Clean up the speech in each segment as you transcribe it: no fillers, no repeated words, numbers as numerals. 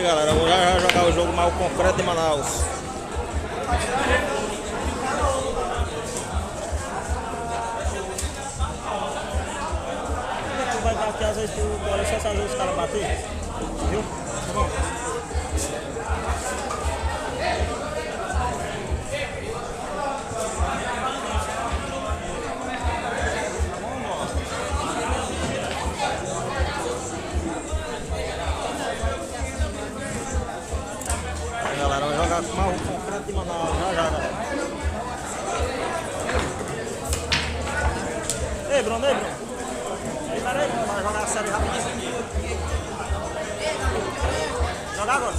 galera, eu vou já jogar o jogo mais concreto de Manaus. Tu vai dar aqui, às vezes tu olha só se às vezes os caras bater, viu? Tá bom. Galera, vai jogar com o concreto de Manaus, já, galera. Ei, Bruno, ei, Bruno. Ei, peraí, vai jogar a série rapidinho. Jogar agora.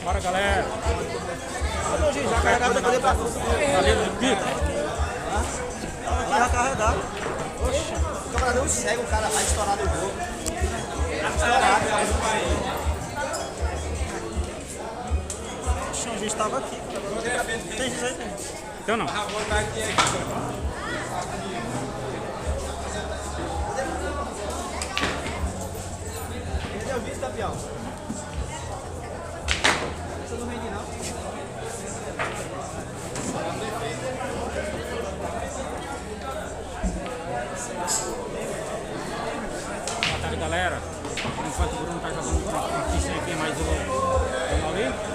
Bora, galera. Ô, Gil, já carregaram depois pra frente. Tá lindo de pico? Aqui já carregaram. Oxe, o camarada não segue, o cara vai estourar do jogo. Estourado, o juiz estava aqui. Tem jeito aí. Eu não. Cadê o juiz, campeão? Você não rende, não? Boa tarde, galera. Enquanto o Bruno está jogando uma ficha aqui, mais o Maurício.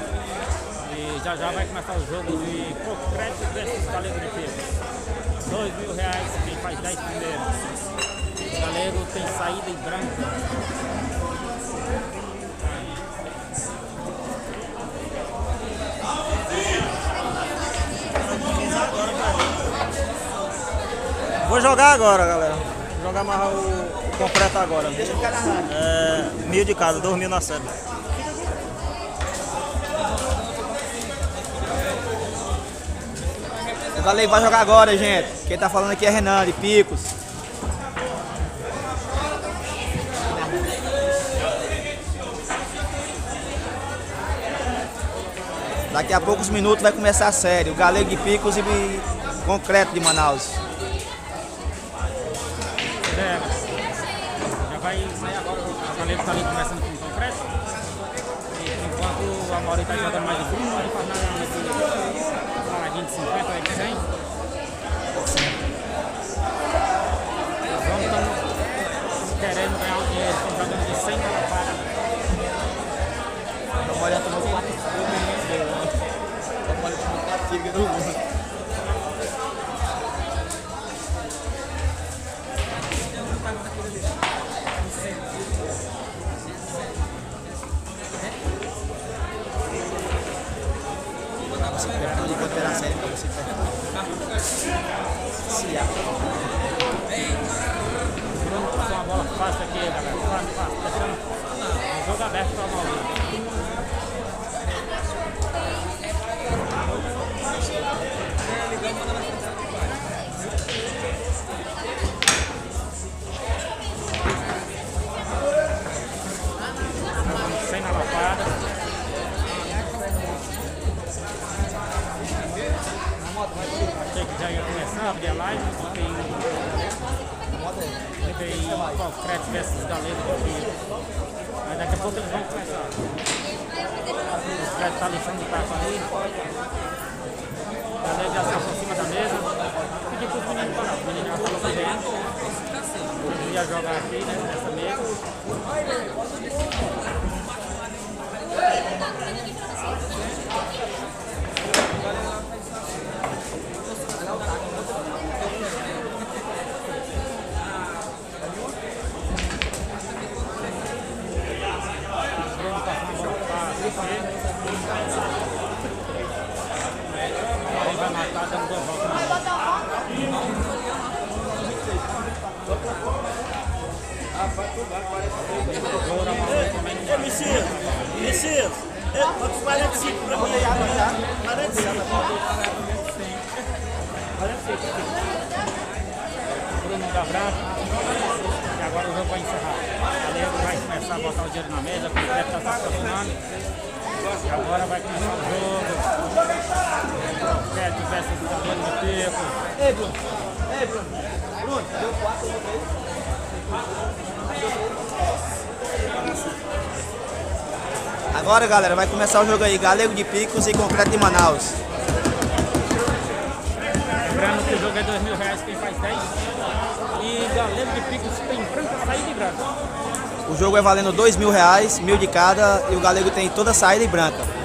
E já vai começar o jogo de concreto versus galego de peso. R$2.000 quem faz 10 primeiros. O galego tem saída em branco. Vou jogar agora, galera. Vou jogar mais o concreto agora. Deixa eu ficar narrando. 1.000 de cada, 2.000 na série. O galego vai jogar agora, gente. Quem tá falando aqui é Renan, de Picos. Daqui a poucos minutos vai começar a série. O galego de Picos e concreto de Manaus. Já vai sair agora. O galego tá ali começando com o concreto. E enquanto a Mauri tá jogando mais de Bruno, não faz nada nesse. 50, vai que 100. Os homens estão querendo ganhar o dinheiro, estão jogando de 100 para para. A mulher tomou 4 tiros. A mulher tomou 4 tiros no mundo. A série pra você Bruno passou uma bola fácil aqui, galera. Fácil. Tá tirando o jogo aberto para o Maurício. Sem na lapada. Achei que já ia começar a abrir a live, porque levei concreto versus galego aqui. Mas daqui a pouco eles vão começar. O concreto está lixando o tapa ali. O galego já está por cima da mesa. Pedi para os meninos parar. O menino já falou com a gente. Eu ia jogar aqui, né, nessa mesa. Aí vai matar dando 2 voltas na bola. Messias, 45 para mim. 45. Bruno da Branca. E agora o jogo vai encerrar. A Leandro vai começar a botar o dinheiro na mesa, o concreto está se aproximando. Agora vai começar o jogo. Concreto versus o cabelo do Pico. Ei, Bruno. Bruno, deu 4 no meio. Agora, galera, vai começar o jogo aí. Galego de Picos e Concreto de Manaus. Lembrando que o jogo é R$2.000 quem faz 10. E Galego de Picos tem branca, saída e branca. O jogo é valendo R$2.000, 1.000 de cada. E o Galego tem toda a saída e branca.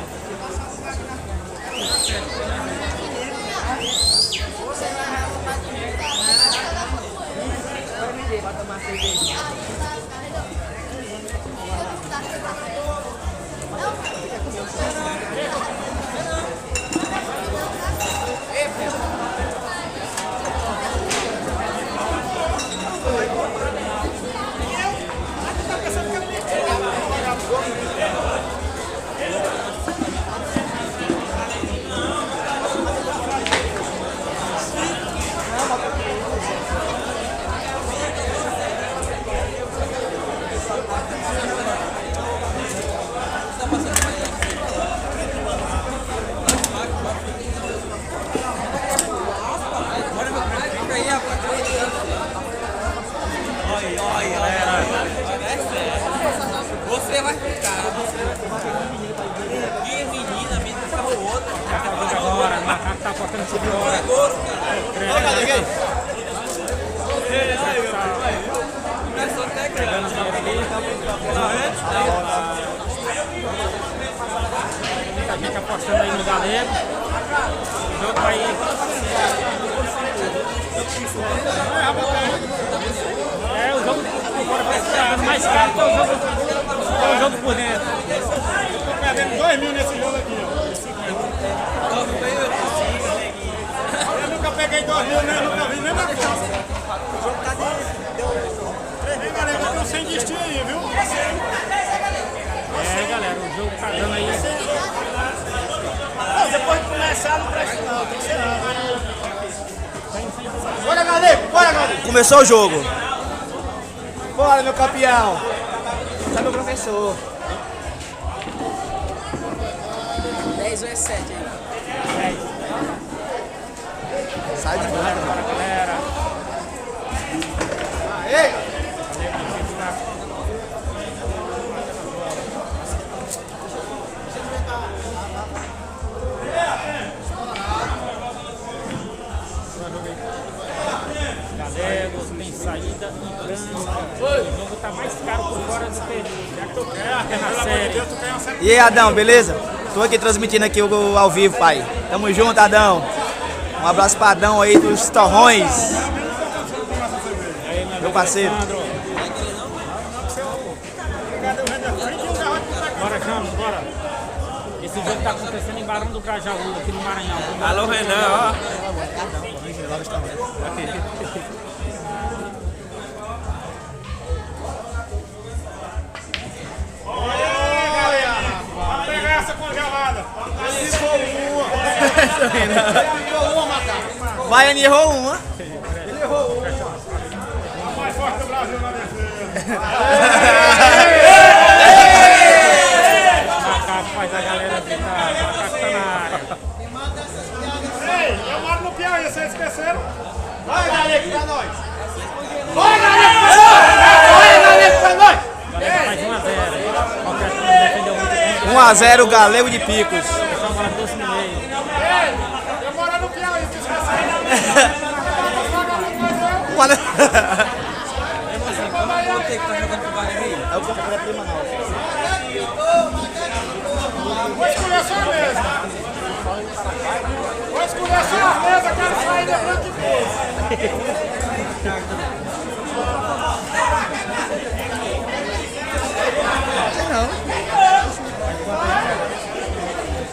Você vai ficar. E menina, tá o outro. Agora, o macaco tá cortando por fora. Começou até grande. Muita gente apostando aí no Galego. O jogo vai. É, o jogo por fora vai ficar mais caro que o jogo por dentro. Eu tô perdendo 2.000 nesse jogo aqui, ó. Eu nunca peguei 2.000, né? Eu nunca vi nem na casa. O jogo tá de... Ei, galera, eu tenho 100 destino aí, viu? É, galera, o jogo tá dando aí. Não, depois de começar, não presta não, tem que ser não. Bora, Galego, bora, Galego. Começou o jogo. Bora, meu campeão. Tá meu professor. 10 ou é 7 aí? Sai de branca. Bora, galera. Aê! Galego, tem saída e branca. O jogo tá mais caro por fora do que na série. E aí, Adão, beleza? Tô aqui transmitindo aqui ao vivo, pai. Tamo junto, Adão. Um abraço pra Adão aí dos Torrões. Meu parceiro. Bora, James, bora. Esse jogo tá acontecendo em Barão do Grajaú, aqui no Maranhão. Alô, Renan, ó. Vamos pegar essa congelada. Baiano errou uma. O mais forte do Brasil na defesa. Macaco faz a galera gritar, macaco tá na área. Ei, eu moro no Piauí, vocês esqueceram? Vai, Galego, pra nós. Vai, Galego, pra nós. Vai, Galego, pra nós. Galera faz 1-0. Qualquer time defendeu muito bem. 1-0 Galego de Picos. Deixa a bola doce no meio. Ei, eu moro no Piauí, vocês esqueceram? Você que tá jogando com o Galego aí? É o Concreto de Manaus. Vou escolher só a mesa. Vou escolher só a mesa, quero sair da branca e preto.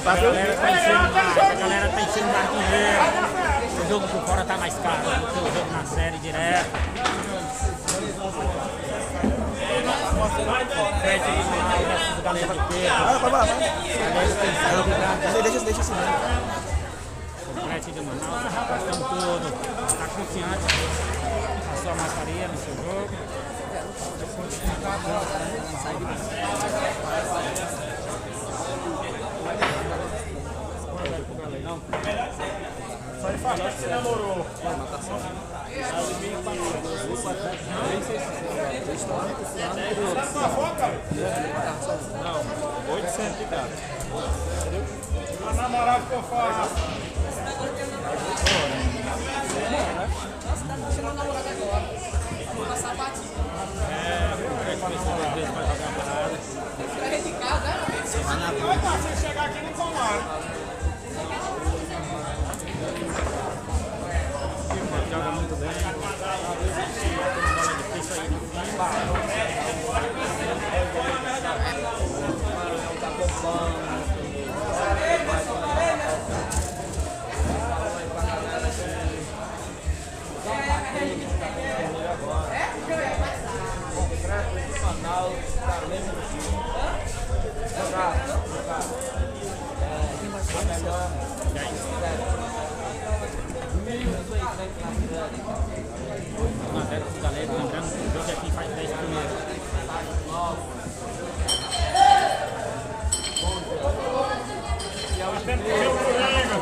A galera tá enchendo mais dinheiro. O jogo por fora tá mais caro do que o jogo na série direto. Fred de Manaus versus Galego de Picos. Galego tem saída de branca. Deixa assim. Fred de Manaus tá apostando tudo. Tá confiante na sua marcaria, no seu jogo. Só ele faz tempo que você namorou. Tá na foto, cara? Não, 800 de cada. A namorada que eu faço. Tirou o namorado agora. Vou passar a batida. Pra rede de casa, né? Vai dar, se chegar aqui não tomaram. Joga muito bem. Bola difícil aí. Galera, lembrando que o jogo aqui faz 10 primeiros. Tá tendo que ver o Coringa.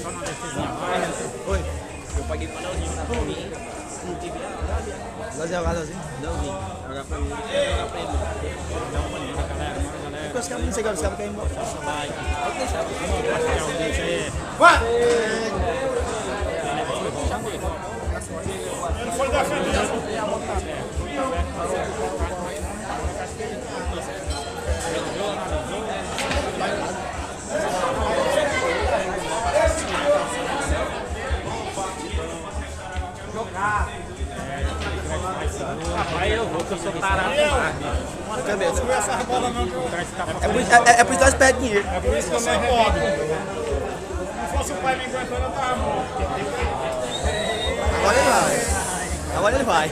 Só na defesinha. Oi. Eu paguei pra Leozinho na mim. Não tive Vai jogar sozinho? Leozinho. Jogar pra mim. Jogar pra ele. Dá uma olhada, galera. Porque os caras não sei agora, os caras querem ir embora. Ele foi defender. Rapaz, eu vou, que eu sou tarado demais. Cabeça. Não essa bola não que eu... É por isso que nós pedimos dinheiro. É por isso que eu sou pobre. Se fosse o pai me aguentando, eu tava morto. Agora ele vai. Agora ele vai.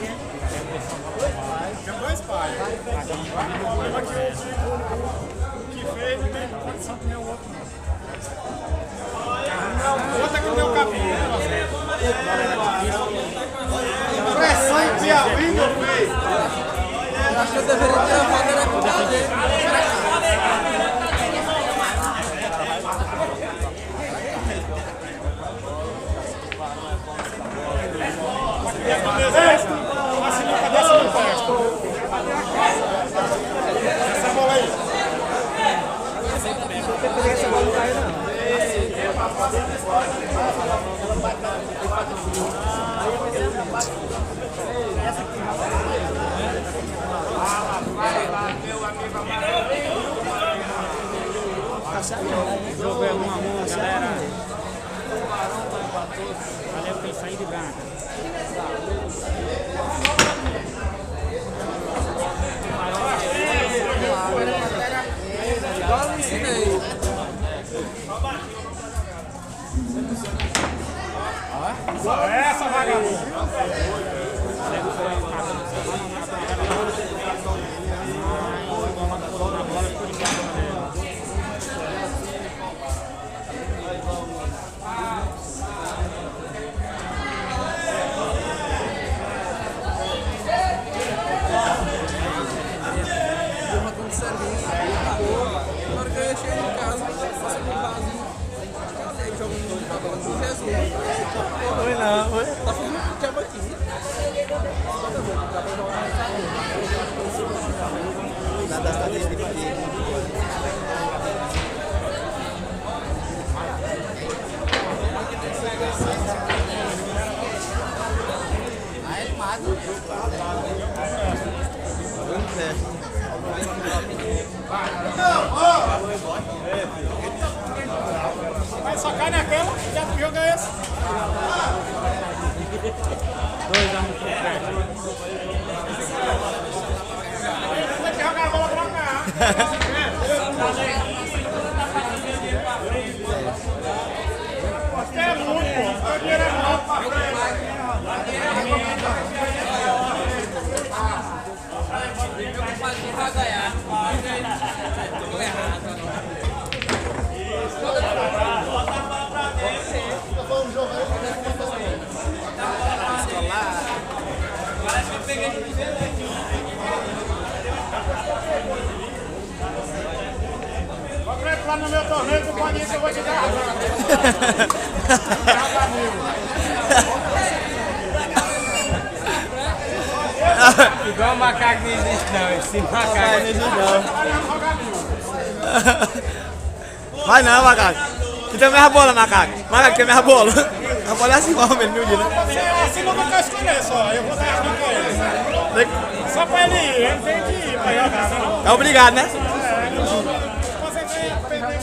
Tem dois pais. O problema é que o que fez não tem condição de comer o outro. O outro é que não deu capim, né? Pressão em Piauí, meu filho. Acho que eu deveria ter a foto da culpa dele. A sinuca dessa não presta. Essa bola aí. Essa bola não caiu, não. O jogo é 1 a 1, galera. Valeu, tem saída de branca. Igual eu ensinei. Essa vagabunda. Na hora que eu ia chegar em casa, eu faço um barzinho. Aí jogando a bola com Jesus. Foi não, foi. Tá fazendo um diabo aqui. Nada das cadeiras de parede. Aí ele mata. Vai só cai naquela, já que jogo é esse? 2 a 1 pro Fred. Tem que jogar a bola pra cá. Você é muito, pô. Eu quero é muito pra frente. Meu compadre vai ganhar. Tô errado. meu torneio, tu pode ir que eu vou te dar. Igual o macaco não existe não, esse macaco não existe não. Vai não, macaco. Tu tem a mesma bola, macaco. Macaco, tem a mesma bola. A bola é assim, ó, ele me né? Assim não vai escolher só, eu vou dar aqui pra ele. Só pra ele ir, ele tem que ir pra jogar, senão... É obrigado, né? Você tem que perder.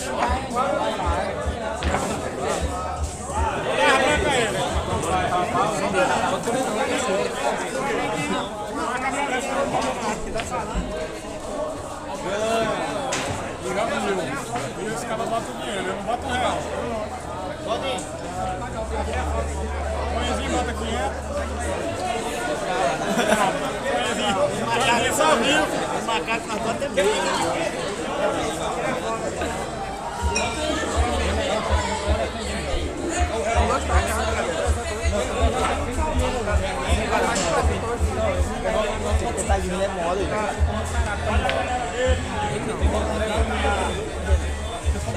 Dá branca ele. E os caras botam dinheiro, eu não boto real. Põezinho bota 500. Põezinho só viu. O macaco na bota é bem.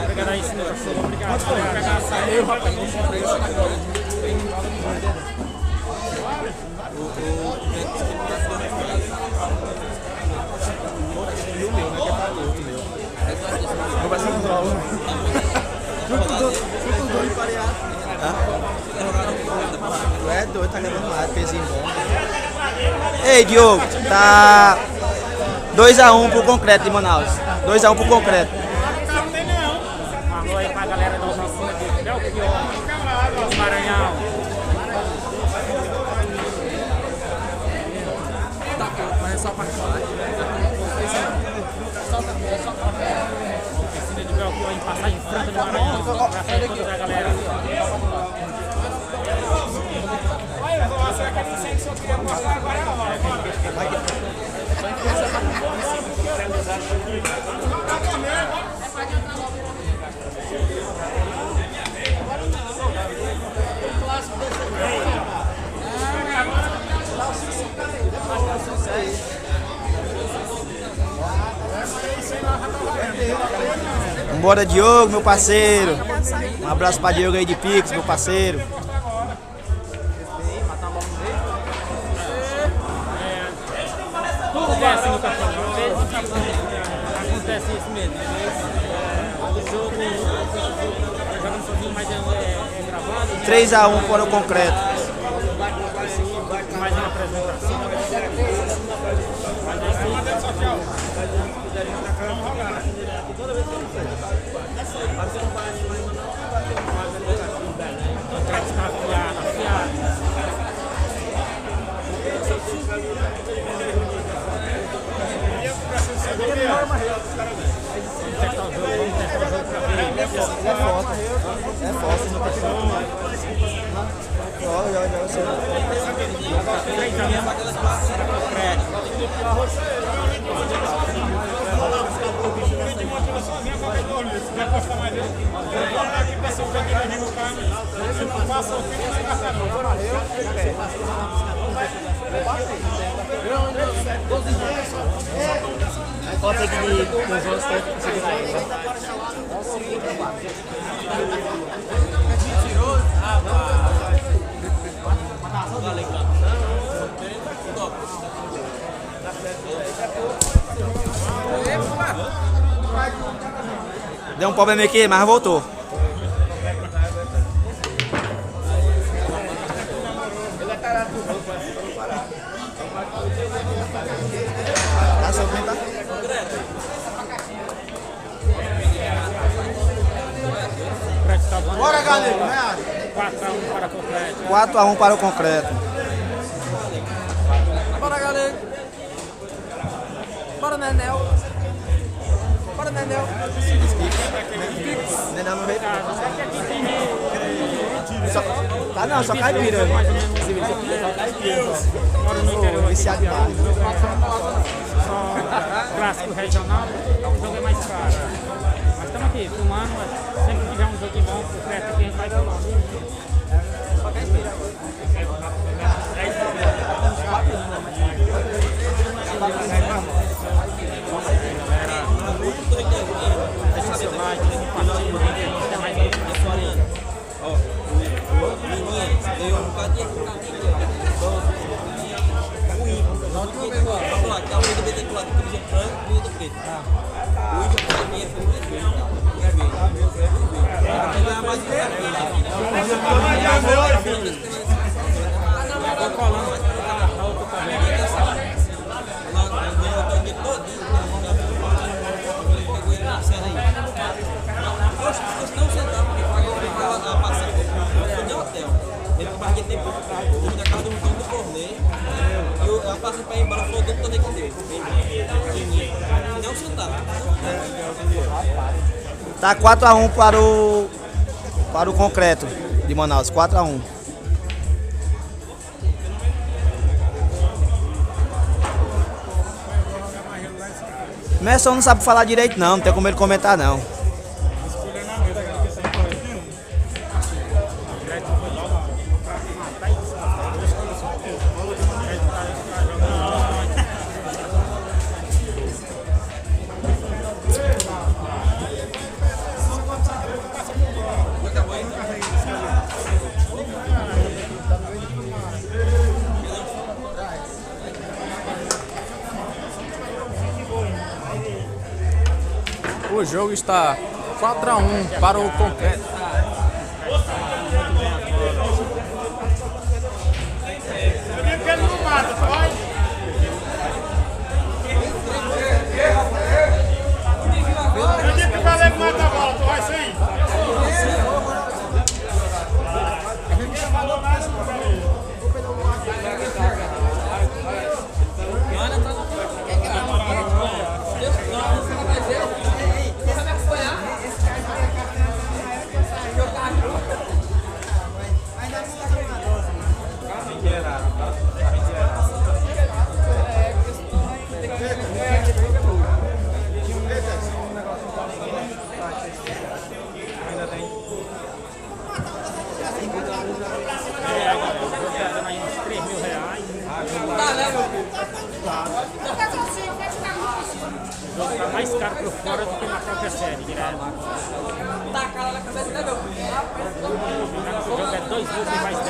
Obrigado aí, senhor. Obrigado. Obrigado. Saiu, rapaz. Tu é doido, tá levando lá, pezinho bom. Ei, Diogo, tá 2-1 pro Concreto de Manaus. 2-1 pro Concreto. Alô aí pra galera da oficina de Belchior, Maranhão. Mas é só particular. Oficina de Belchior em Passagem Franca do Maranhão. Pra frente toda a galera. Olha, você aquele incêndio que eu queria mostrar agora é a hora. Vambora, Diogo, meu parceiro. Um abraço pra Diogo aí de Pix, meu parceiro. Acontece no campeonato. Acontece isso mesmo. O jogo jogando sozinho, mas é gravado. 3-1 para o Concreto. Mais uma apresentação. Mas é assim. O Concreto está afiado, afiado. Pode ser que nos outros tempos conseguir Deu um problema aqui, mas voltou. Tá subindo, tá? Bora, galera, né? 4-1 para Concreto. 4-1 para o Concreto. Bora, galera. Bora, Nenel. Bora, Nenel. Nenel não veio. Tá não, só caipira. Só caipira. Moro no interior aqui. Viciado demais. Só clássico regional, o jogo é mais caro. Mas estamos aqui, filmando, mas sempre que tiver um joguinho bom, o Concreto aqui a gente vai filmando. Deixa seu like, compartilha. dia que tá aqui, o ímpar. Vamos lá, que é o meio do meio do lado, que é branco e o do preto. O ímpar para mim é vermelho. Ele é mais ele compartilha tempo na casa do dono do torneio e eu passo para ir embora, foi o dono do torneio que deu. Não sentar. Tá 4-1 para o Concreto de Manaus, 4-1. Messon não sabe falar direito não tem como ele comentar não. O jogo está 4-1 para o Concreto. Eu digo que ele não mata, pode? Eu digo que o Galego mata a bola, tu vai sair. O jogo tá mais caro por fora do que na própria série, direto. O jogo é 2 gols mais 10.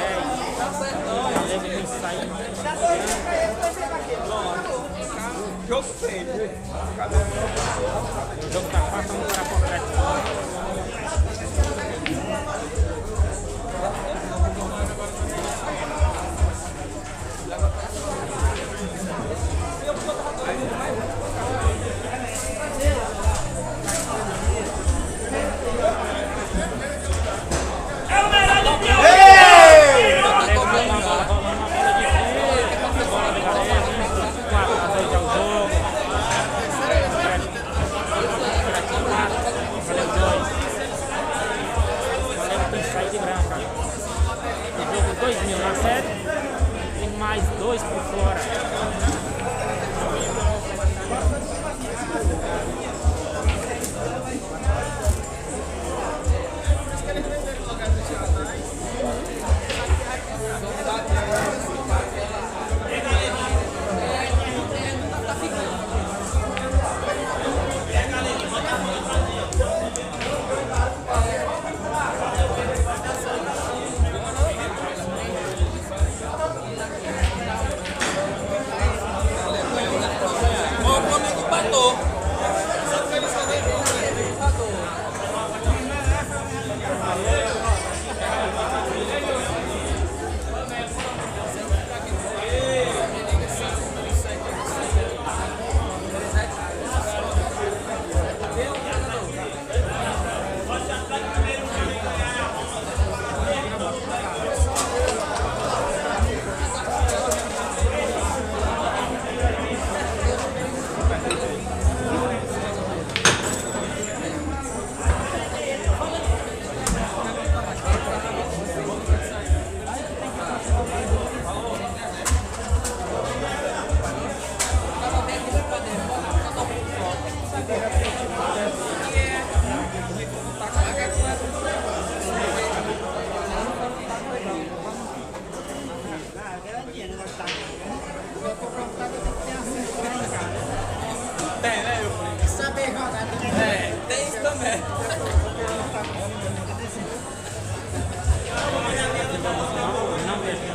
O Galego tem que sair. O jogo tá 4-1 para Concreto. Mais 2 por fora. Não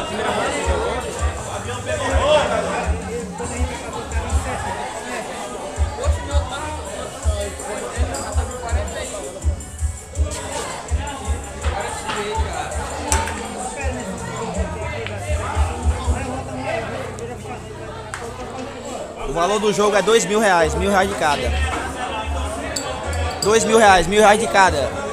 primeira bola que jogou. O valor do jogo é R$2.000, R$1.000 de cada. R$2.000, R$1.000 de cada.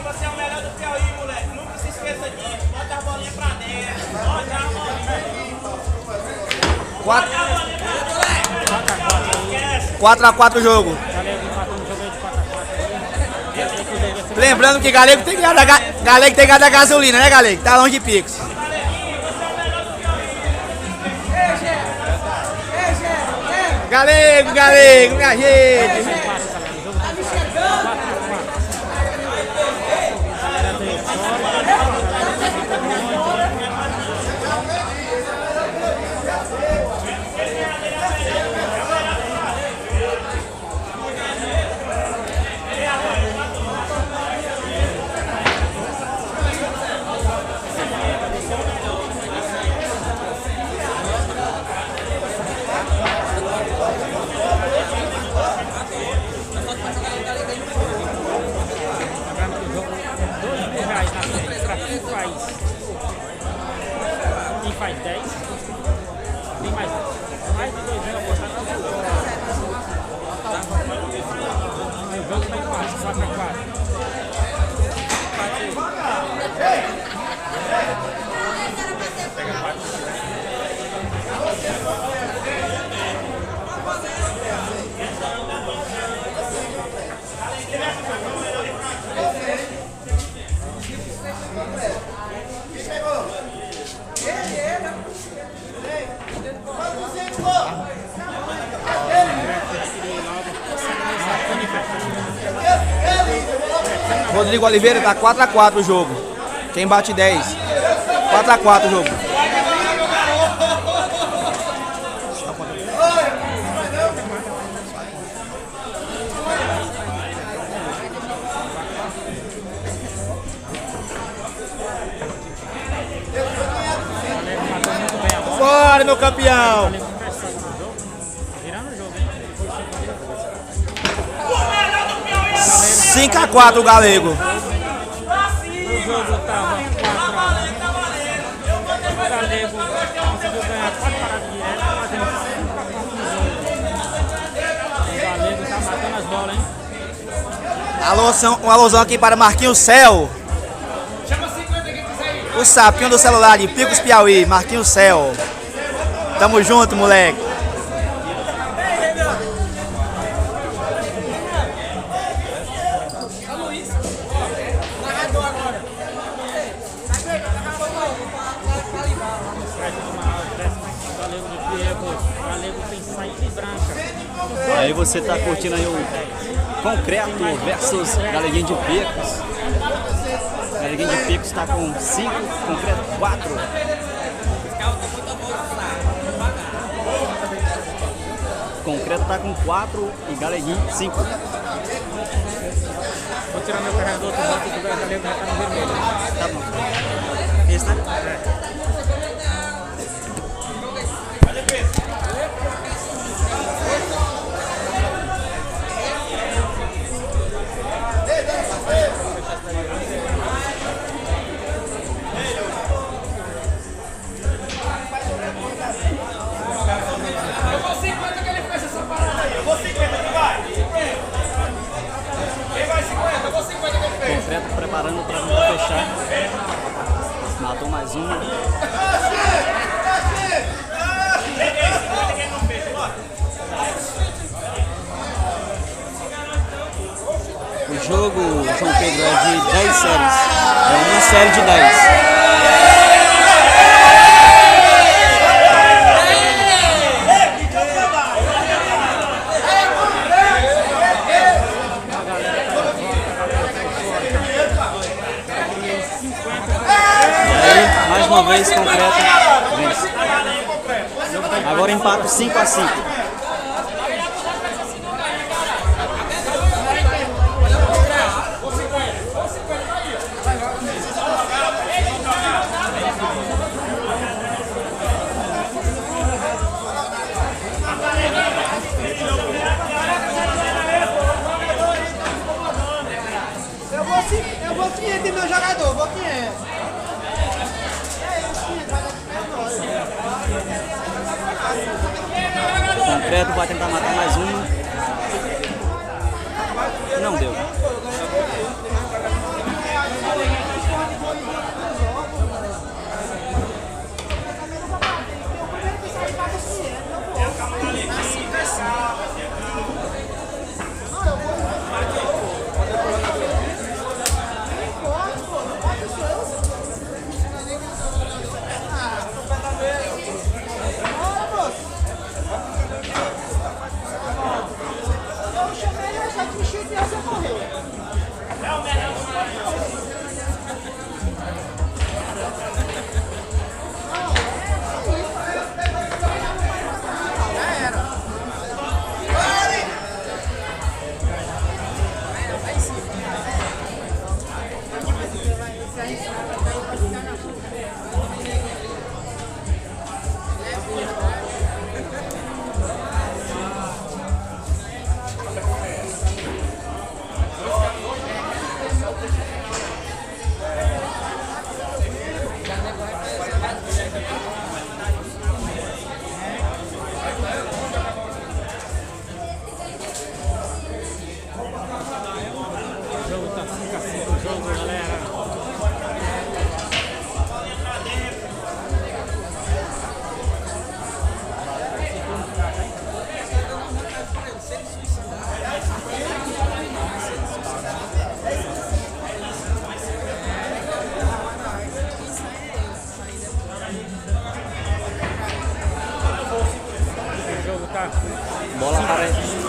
Você é o melhor do Piauí, moleque. Nunca se esqueça disso. Bota a bolinha pra dentro. Bota a bolinha. 4x4 o jogo. Galego empatou no jogo aí de 4x4. Lembrando que Galego tem que ganhar da gasolina, né, Galego? Tá longe de Pix. Galego, minha gente. Quem faz 10, tem mais de 2 anos apostado na bola. O jogo está empate, 4x4. Rodrigo Oliveira tá 4x4 o jogo. Quem bate 10. 4x4 o jogo. Bora, meu campeão! Virando o jogo, hein? 5x4 o Galego. O jogo tava 4x1. O Galego conseguiu ganhar 4 paradas diretas, fazendo 5x4 no jogo. O Galego tá matando as bolas, hein? Um alôzão aqui para Marquinhos Céu. O sapinho do celular de Picos Piauí, Marquinhos Céu. Tamo junto, moleque. Galego tem saída e branca. Aí você tá curtindo aí o Concreto versus Galeguinho de Picos. Galeguinho de Picos tá com 5, Concreto 4. Concreto tá com 4 e Galeguinho 5. Vou tirar meu carregador do banco do Galego, já tá no vermelho. Tá bom. Esse tá? concreto preparando para fechar. Matou mais uma. O jogo, João Pedro, é de 10 séries. É uma série de 10. Mais uma vez, concreto vence. Agora empate 5-5. Eu vou 500 meu jogador, vou 500. O concreto vai tentar matar mais uma. Não deu.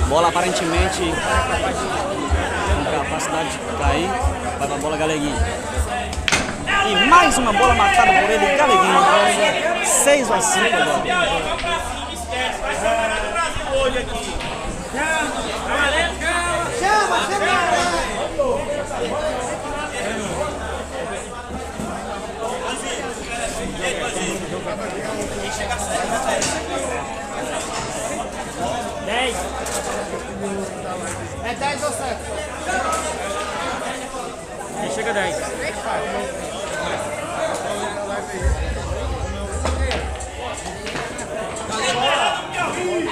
Bola aparentemente com capacidade de cair. Vai pra bola Galeguinho. E mais uma bola matada por ele, Galeguinho. 6-5 agora. É 10 ou 7? Chega a 10.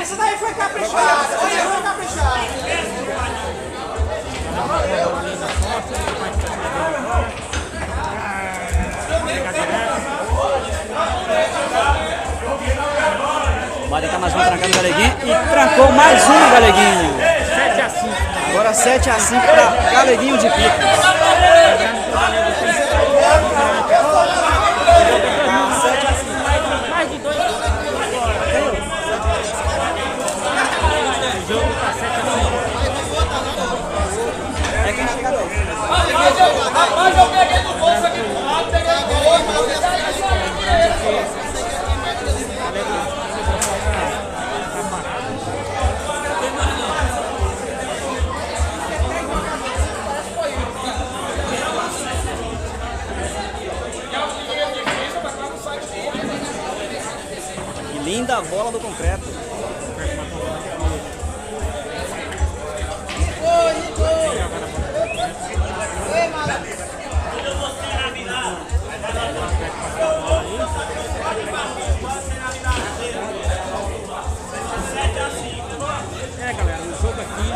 Essa daí foi caprichada, foi caprichada. Vai tentar mais uma trancada do Galeguinho e trancou mais um Galeguinho. 7-5. Agora 7-5 para Galeguinho de Picos. Mais de 2. O jogo tá 7-5. É quem chega a 10. Rapaz, eu peguei do bolso aqui do lado, peguei do bolso. Linda bola do concreto. É, galera, o jogo aqui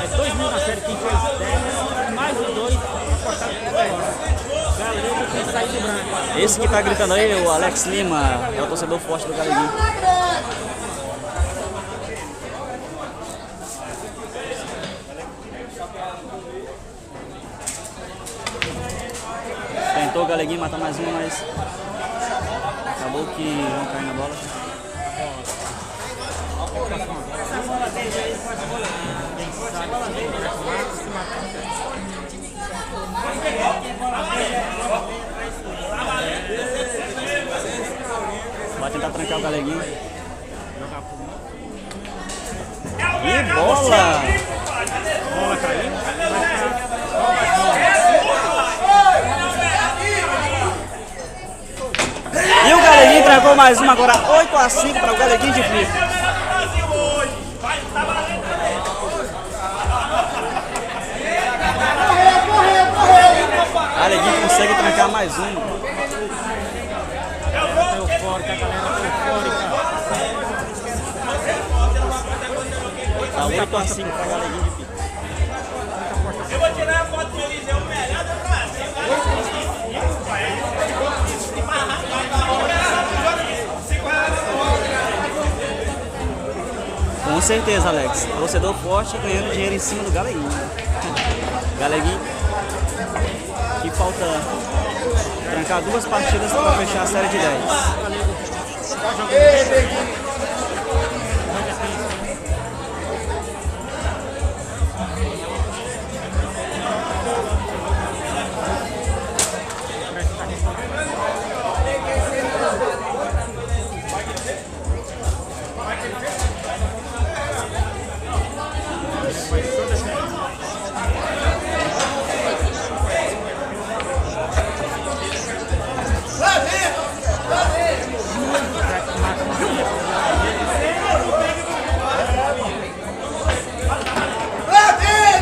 é 2.000 na série, quem fez 10, mais os 2. Esse que tá gritando aí, o Alex Lima, é o torcedor forte do Galeguinho. Tentou o Galeguinho matar mais uma, mas acabou que não caiu na bola. Vai tentar trancar o Galeguinho. E bola! Bola caiu. E o Galeguinho trancou mais uma agora, 8-5 para o Galeguinho de Pico. Galeguinho consegue trancar mais uma. Eufórica, galera, eufórica. Tá 8-5 para o Galeguinho de Pico. Eu vou tirar a foto do Eliseu melhor do Brasil. Com certeza, Alex. Torcedor forte ganhando dinheiro em cima do Galeguinho. Galeguinho que falta trancar 2 partidas para fechar a série de 10.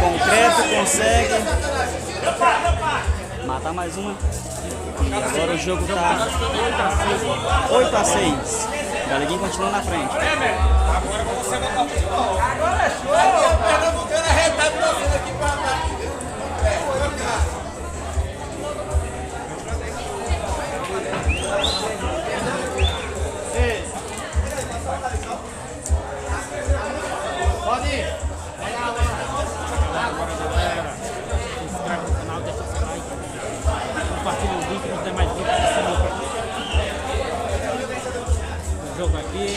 Concreto consegue matar mais uma. E agora o jogo tá 8-6. Galeguinho continua na frente. Agora é show! O Pernambucano arretado nós aqui pra cá. Pode ir. Agora, galera, se inscreve no canal, deixa seu like, compartilha o vídeo, nos demais vídeos do canal. O jogo aqui,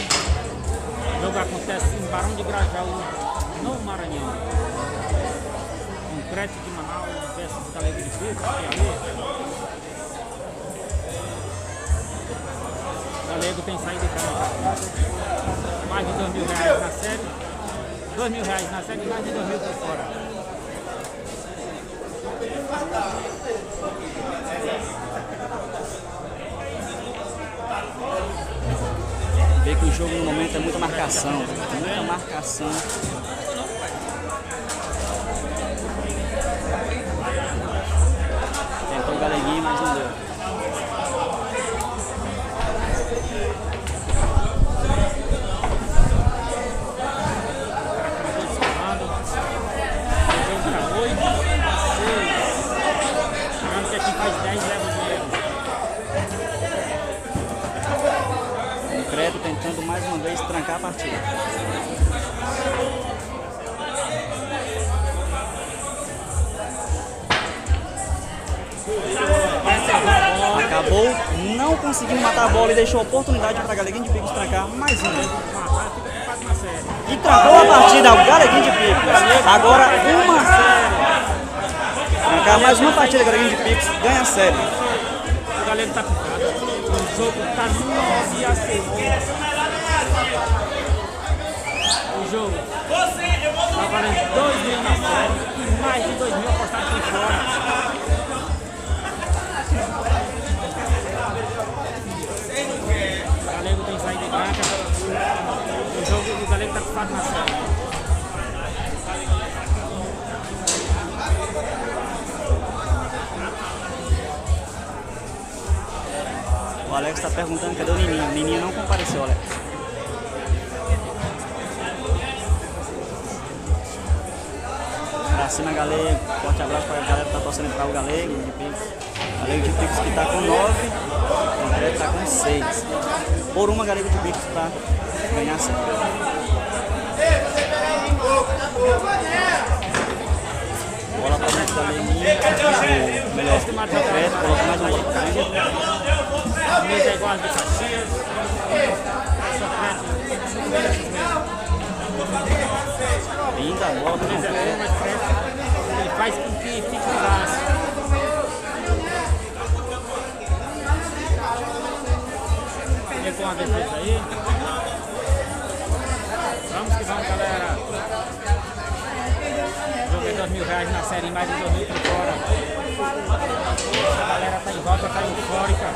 o jogo acontece em Barão de Grajaú, no Maranhão. Concreto de Manaus versus Galego de Pico, o Galego tem saído de casa. Mais de R$2.000 na série. R$2.000 na série e mais de 2.000 por fora. Vê que o jogo no momento é muita marcação. Muita marcação. Tentou o Galeguinho, mas não deu. Concreto tentando mais uma vez trancar a partida. Acabou não conseguindo matar a bola e deixou a oportunidade para Galeguinho de Picos trancar mais uma. E trancou a partida o Galeguinho de Picos. Agora uma série. Trancar mais uma partida, Galeguinho de Picos ganha a série. O Galego tá picado. O jogo tá 9-6. O jogo tá valendo 2.000 na série e mais de 2.000 apostados por fora. O Galego tem saída de branca. O jogo do Galego tá picado na série. O Alex está perguntando cadê o Nininho. O Nininho não compareceu, Alex. Pra cima, Galego. Forte abraço para a galera que tá torcendo para o Galego de Picos. Galego de Picos que tá com 9. concreto tá com 6. Por uma Galego de bico para ganhar 5. Bola para dentro da linha. Melhor, concreto, coloca mais uma bola para dentro. Mesa é igual as de Caxias. Linda a bola do concreto. Ele faz com que fique fácil. E com a defesa aí. Vamos que vamos, galera. Joguei R$2.000 na série, mais de 2.000 por fora. A galera tá em volta, tá eufórica.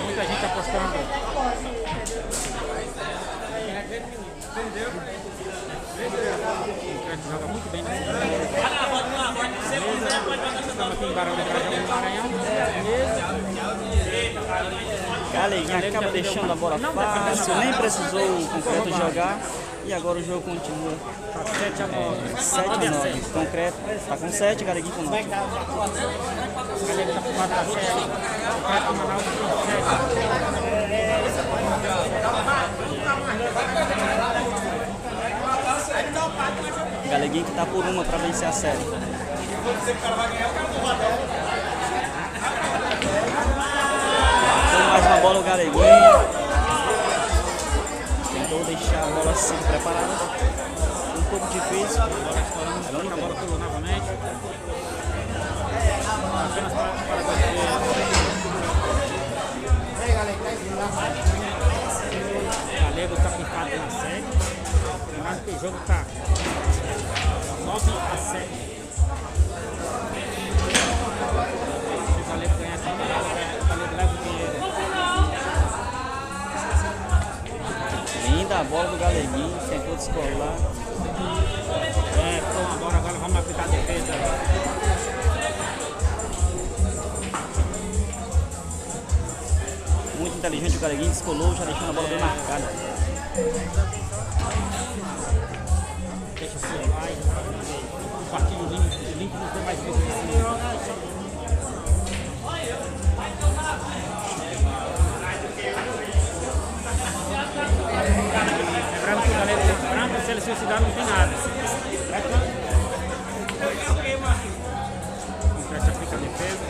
Muita gente apostando. Entendeu? O Crédito joga muito bem nesse jogo. Estamos aqui em Barão do Maranhão. Galeguinha acaba deixando a bola fácil, nem precisou o concreto jogar. E agora o jogo continua. Tá 7-9. 7-9. Concreto tá com 7, Galeguinha com 9. Galego tá por 4 da série. Concreto Manaus com 7. Galeguinha que tá por uma para vencer a série. Tem mais uma bola o Galeguinha. Tentou deixar a bola assim preparada. Um pouco difícil. A bola pulou novamente. Apenas para o Galego está picado na série. Lembrando que o jogo está 9-7. Se o Galego ganhar essa bola, o Galego leva o dinheiro. Linda a bola do Galeguinho, tentou descolar. Pronto, agora vamos aplicar a defesa. Muito inteligente o Galeguinho, descolou, já deixando a bola bem marcada. Deixa o seu like, compartilha o link nos demais vídeos. Lembrando que o Galego tem branca, se ele se suicidar não tem nada. O Crédito aplica a defesa.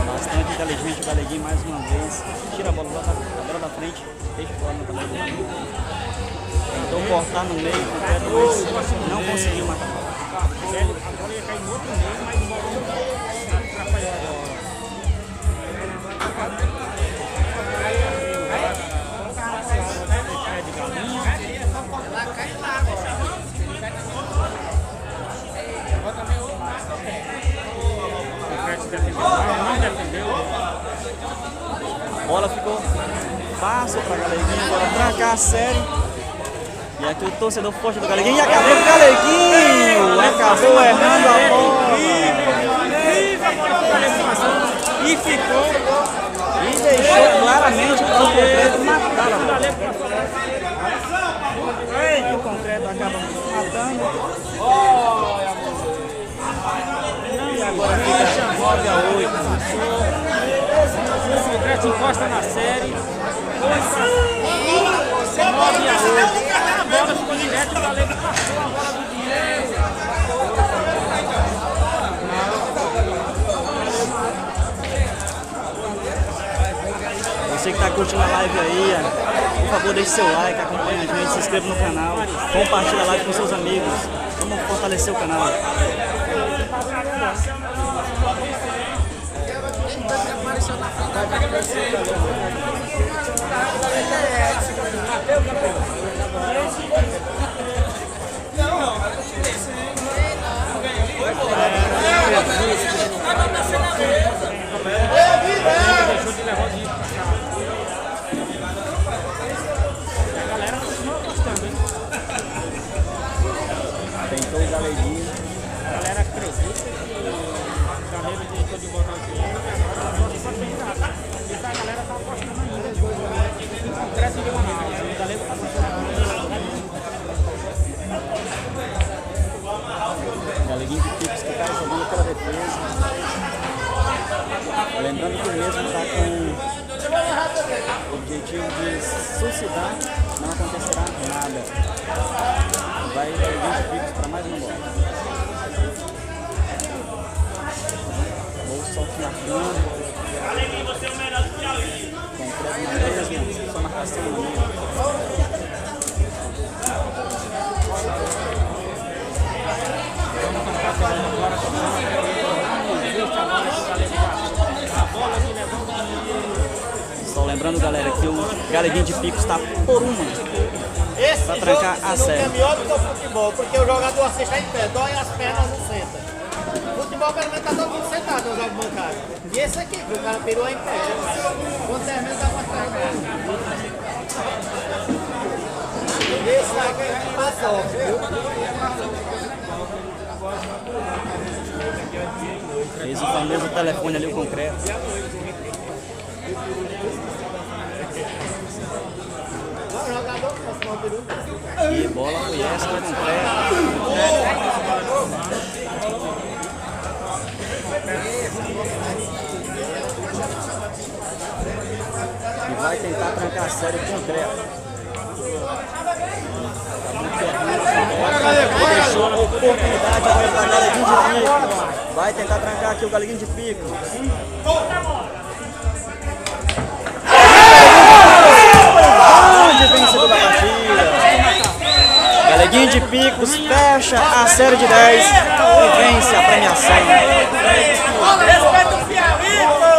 Bastante inteligente o Galeguinho mais uma vez. Tira a bola da frente, deixa a bola no Galeguinho. Tentou cortar no meio completo, mas não conseguiu matar a bola. A bola ia cair no outro meio, mas o balão atrapalhou a bola. É de galinha. Ela cai na água. O Crédito defendeu, não defendeu. A bola ficou fácil para Galeguinho, agora trancar a série. E aqui o torcedor forte do Galeguinho e acabou com o Galeguinho! Acabou errando a bola! E ficou e deixou claramente o concreto matar a bola. E o concreto acaba matando. E agora fica 9-8. O Crédito encosta na série. 9-8. A bola ficou direto e o Galego passou a bola do dinheiro. Você que está curtindo a live aí, por favor deixe seu like, acompanhe a gente, se inscreva no canal, compartilhe a live com seus amigos. Vamos fortalecer o canal. Deixou de levar o dinheiro pra cá. E a galera continua apostando, hein? Tentou o Galeguinho. A galera acredita que o Galego tentou de botar o dinheiro e agora só pode pensar. Isso a galera tá apostando ainda. O Crédito Lembrando que o mesmo está com o objetivo de suscitar, não acontecerá nada. Vai 20 picos para mais uma bola. Bolsonaro marcando. Concreto na mesma, só marcação no meio. Só lembrando, galera, que o Galeguinho de Pico está por uma para trancar a série. É melhor do que o futebol, porque o jogador assim está em pé, dói as pernas, não senta. Futebol, pelo menos, tá todo mundo sentado no jogo bancário. E esse aqui, que o cara pirou em pé. Quando termina, dá uma perna. Esse aqui passou, viu? Fez o famoso telefone ali, o concreto. E bola foi essa do concreto. E vai tentar trancar a série do concreto. Deixou a oportunidade agora para o Galeguinho de Pico. Vai tentar trancar aqui o Galeguinho de Pico. Grande vencedor da partida. Galeguinho de Picos fecha a série de 10 e vence a premiação. Respeita o Piauí, pô!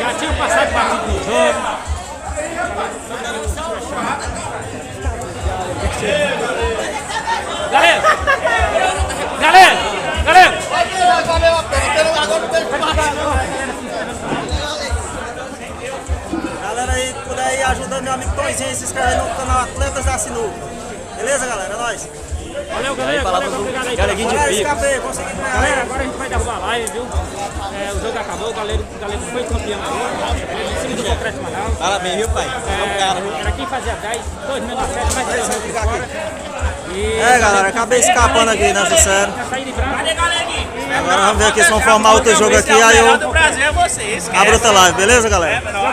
Já tinha passado partido do jogo. Galera! Valeu a pena, agora não tem Galera aí, puder aí ajudando meu amigo Tonzinho, se inscreve no canal Atletas da Sinuca. Beleza, galera? É nóis. Valeu, Aí galera. palavras do Galeguinho de Galera, Pico. escapei, consegui ganhar. Galera, agora a gente vai derrubar a live, viu? O jogo acabou, o galera foi campeão agora. Em cima do concreto Manaus. Parabéns, viu, pai? Era quem fazia 10, 2 mil na festa, mais 2 mil por fora. É, galera, acabei escapando aqui nessa série. Já saí de branco. Agora vamos ver aqui se vão formar outro jogo aqui, aí eu do Brasil é vocês. abro outra live, beleza, galera?